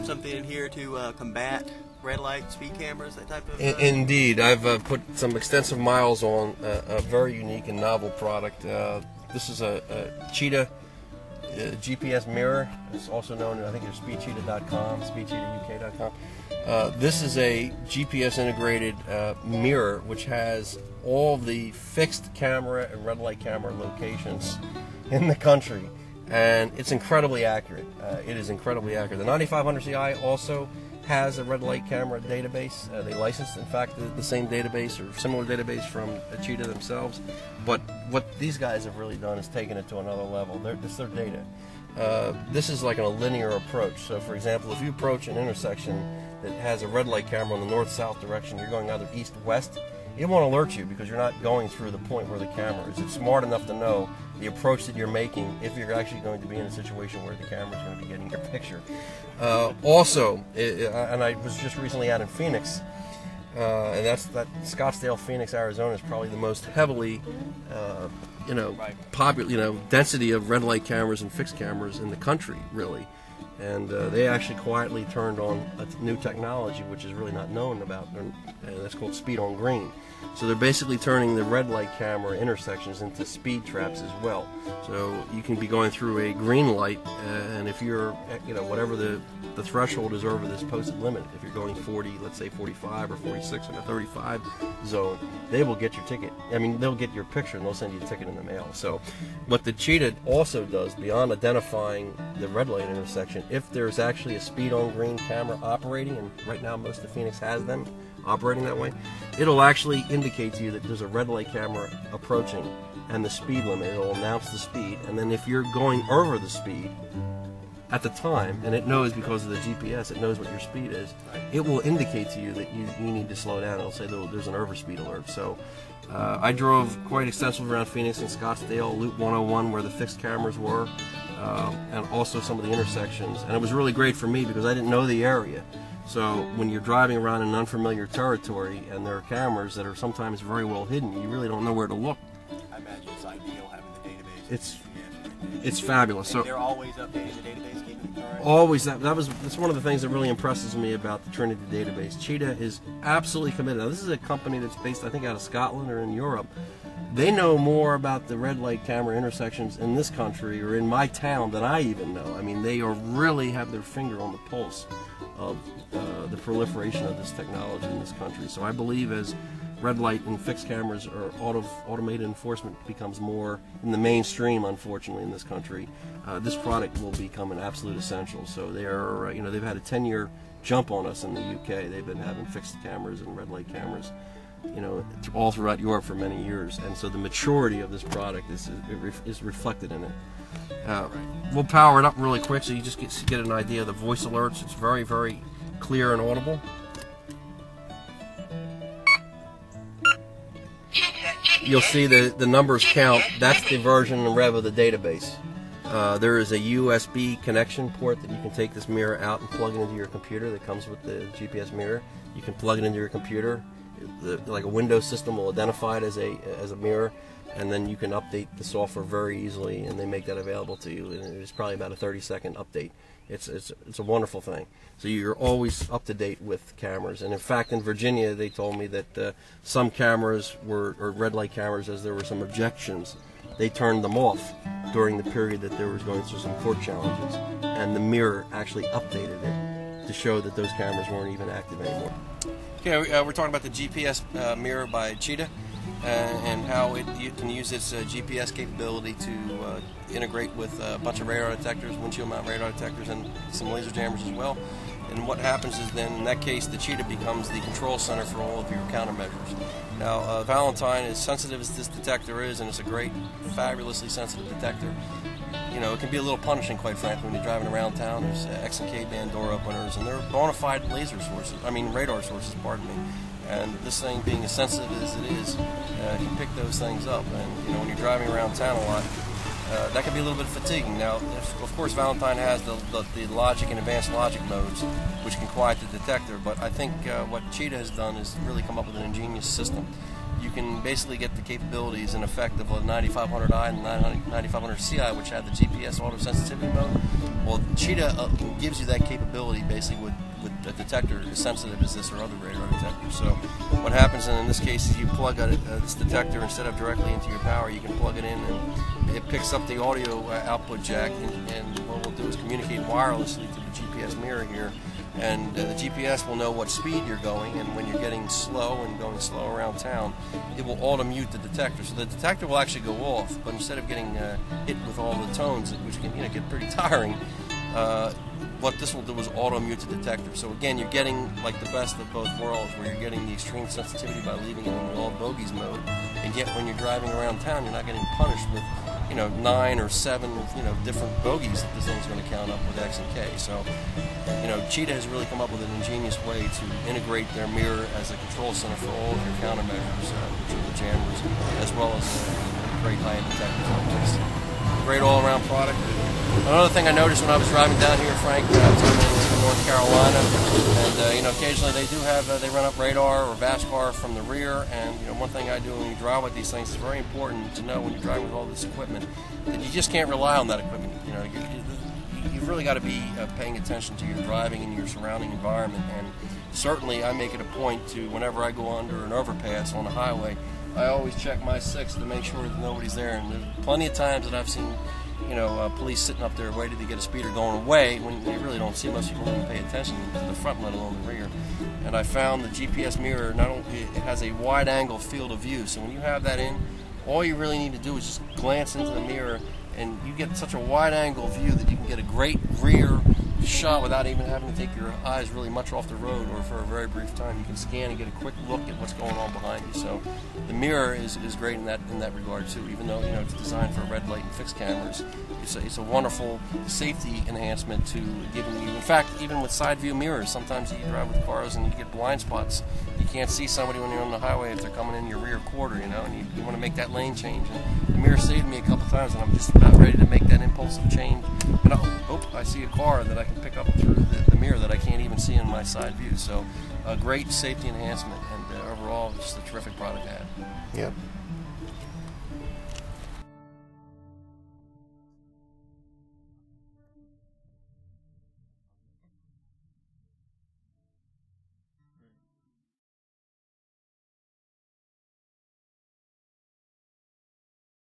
something in here to combat red light, speed cameras, that type of... Indeed. I've put some extensive miles on a very unique and novel product. This is a Cheetah GPSMirror. It's also known, I think, as speedcheetah.com, speedcheetahuk.com. This is a GPS integrated mirror which has all the fixed camera and red light camera locations in the country, and it's incredibly accurate. It is incredibly accurate. The 9500 Ci also has a red light camera database. They licensed, in fact, the same database or similar database from Cheetah themselves. But what these guys have really done is taken it to another level. It's their data. This is like a linear approach. So, for example, if you approach an intersection that has a red light camera in the north-south direction, you're going either east-west, it won't alert you because you're not going through the point where the camera is. It's smart enough to know the approach that you're making if you're actually going to be in a situation where the camera is going to be getting your picture. Also, and I was just recently out in Phoenix, and that Scottsdale, Phoenix, Arizona is probably the most heavily, popular, density of red light cameras and fixed cameras in the country, really. And they actually quietly turned on a new technology which is really not known about, and that's called speed on green. So they're basically turning the red light camera intersections into speed traps as well. So you can be going through a green light, and if you're, whatever the threshold is over this posted limit, if you're going 40, let's say 45 or 46 in a 35 zone, they will get your ticket. I mean, they'll get your picture and they'll send you a ticket in the mail. So what the Cheetah also does, beyond identifying the red light intersection, if there's actually a speed on green camera operating, and right now most of Phoenix has them operating that way, it'll actually indicate to you that there's a red light camera approaching and the speed limit. It'll announce the speed, and then if you're going over the speed at the time, and it knows because of the GPS, it knows what your speed is, it will indicate to you that you need to slow down. It'll say there's an overspeed alert. So I drove quite extensively around Phoenix and Scottsdale, Loop 101 where the fixed cameras were, and also some of the intersections, and it was really great for me because I didn't know the area. So when you're driving around in unfamiliar territory and there are cameras that are sometimes very well hidden, you really don't know where to look. I imagine it's ideal having the database. It's fabulous. So they're always updating the database, keeping it current. Always. That's one of the things that really impresses me about the Trinity database. Cheetah is absolutely committed. Now, this is a company that's based, I think, out of Scotland or in Europe. They know more about the red light camera intersections in this country or in my town than I even know. I mean, they are really have their finger on the pulse of the proliferation of this technology in this country. So I believe as red light and fixed cameras or automated enforcement becomes more in the mainstream, unfortunately, in this country, this product will become an absolute essential. So they are, they've had a 10-year jump on us in the UK. They've been having fixed cameras and red light cameras, all throughout Europe for many years. And so the maturity of this product is reflected in it. We'll power it up really quick so you just get an idea of the voice alerts. It's very, very clear and audible. You'll see the numbers count. That's the version and rev of the database. There is a USB connection port that you can take this mirror out and plug it into your computer that comes with the GPS mirror. You can plug it into your computer. Like a Windows system will identify it as a mirror, and then you can update the software very easily, and they make that available to you. And it's probably about a 30-second update. It's a wonderful thing. So you're always up to date with cameras. And in fact, in Virginia, they told me that some cameras or red light cameras, as there were some objections, they turned them off during the period that they were going through some court challenges, and the mirror actually updated it to show that those cameras weren't even active anymore. Okay, we're talking about the GPS mirror by Cheetah, and how you can use its GPS capability to integrate with a bunch of radar detectors, windshield mount radar detectors, and some laser jammers as well. And what happens is then, in that case, the Cheetah becomes the control center for all of your countermeasures. Now, Valentine, as sensitive as this detector is, and it's a great, fabulously sensitive detector, it can be a little punishing, quite frankly, when you're driving around town. There's X and K band door openers, and they're bona fide radar sources, pardon me. And this thing, being as sensitive as it is, can pick those things up. And when you're driving around town a lot, that can be a little bit fatiguing. Now, of course, Valentine has the logic and advanced logic modes, which can quiet the detector. But I think what Cheetah has done is really come up with an ingenious system. you can basically get the capabilities and effect of a 9500i and 9500Ci, which have the GPS auto sensitivity mode. Well, Cheetah gives you that capability basically with a detector as sensitive as this or other radar detectors. So what happens in this case is you plug this detector instead of directly into your power, you can plug it in and it picks up the audio output jack, and what we'll do is communicate wirelessly to the GPS mirror here, and the GPS will know what speed you're going, and when you're getting slow and going slow around town, it will auto-mute the detector. So the detector will actually go off, but instead of getting hit with all the tones, which can get pretty tiring, what this will do is auto-mute the detector. So again, you're getting like the best of both worlds, where you're getting the extreme sensitivity by leaving it in the all bogeys mode, and yet when you're driving around town, you're not getting punished with 9 or 7 different bogeys that this thing's going to count up with X and K. So Cheetah has really come up with an ingenious way to integrate their mirror as a control center for all of your countermeasures, which are the jammers, as well as great high-end detectors like this. Great all-around product. Another thing I noticed when I was driving down here, Frank, I was in North Carolina, and occasionally they do have they run up radar or VASCAR from the rear. And one thing I do when you drive with these things is very important to know when you're driving with all this equipment that you just can't rely on that equipment. You've really got to be paying attention to your driving and your surrounding environment. And certainly, I make it a point to, whenever I go under an overpass on the highway, I always check my 6 to make sure that nobody's there. And there's plenty of times that I've seen police sitting up there waiting to get a speeder going away when they really don't see most people even pay attention to the front, let alone the rear. And I found the GPS mirror, not only it has a wide angle field of view, so when you have that in, all you really need to do is just glance into the mirror, and you get such a wide angle view that you can get a great rear shot without even having to take your eyes really much off the road, or for a very brief time. You can scan and get a quick look at what's going on behind you. So the mirror is great in that regard too. Even though it's designed for red light and fixed cameras, it's a wonderful safety enhancement to giving you. In fact, even with side view mirrors, sometimes you drive with cars and you get blind spots. You can't see somebody when you're on the highway if they're coming in your rear quarter, and you want to make that lane change. And the mirror saved me a couple times, and I'm just about ready to make that impulsive change. And I see a car that I can pick up through the mirror that I can't even see in my side view. So a great safety enhancement, and overall just a terrific product to have. Yep.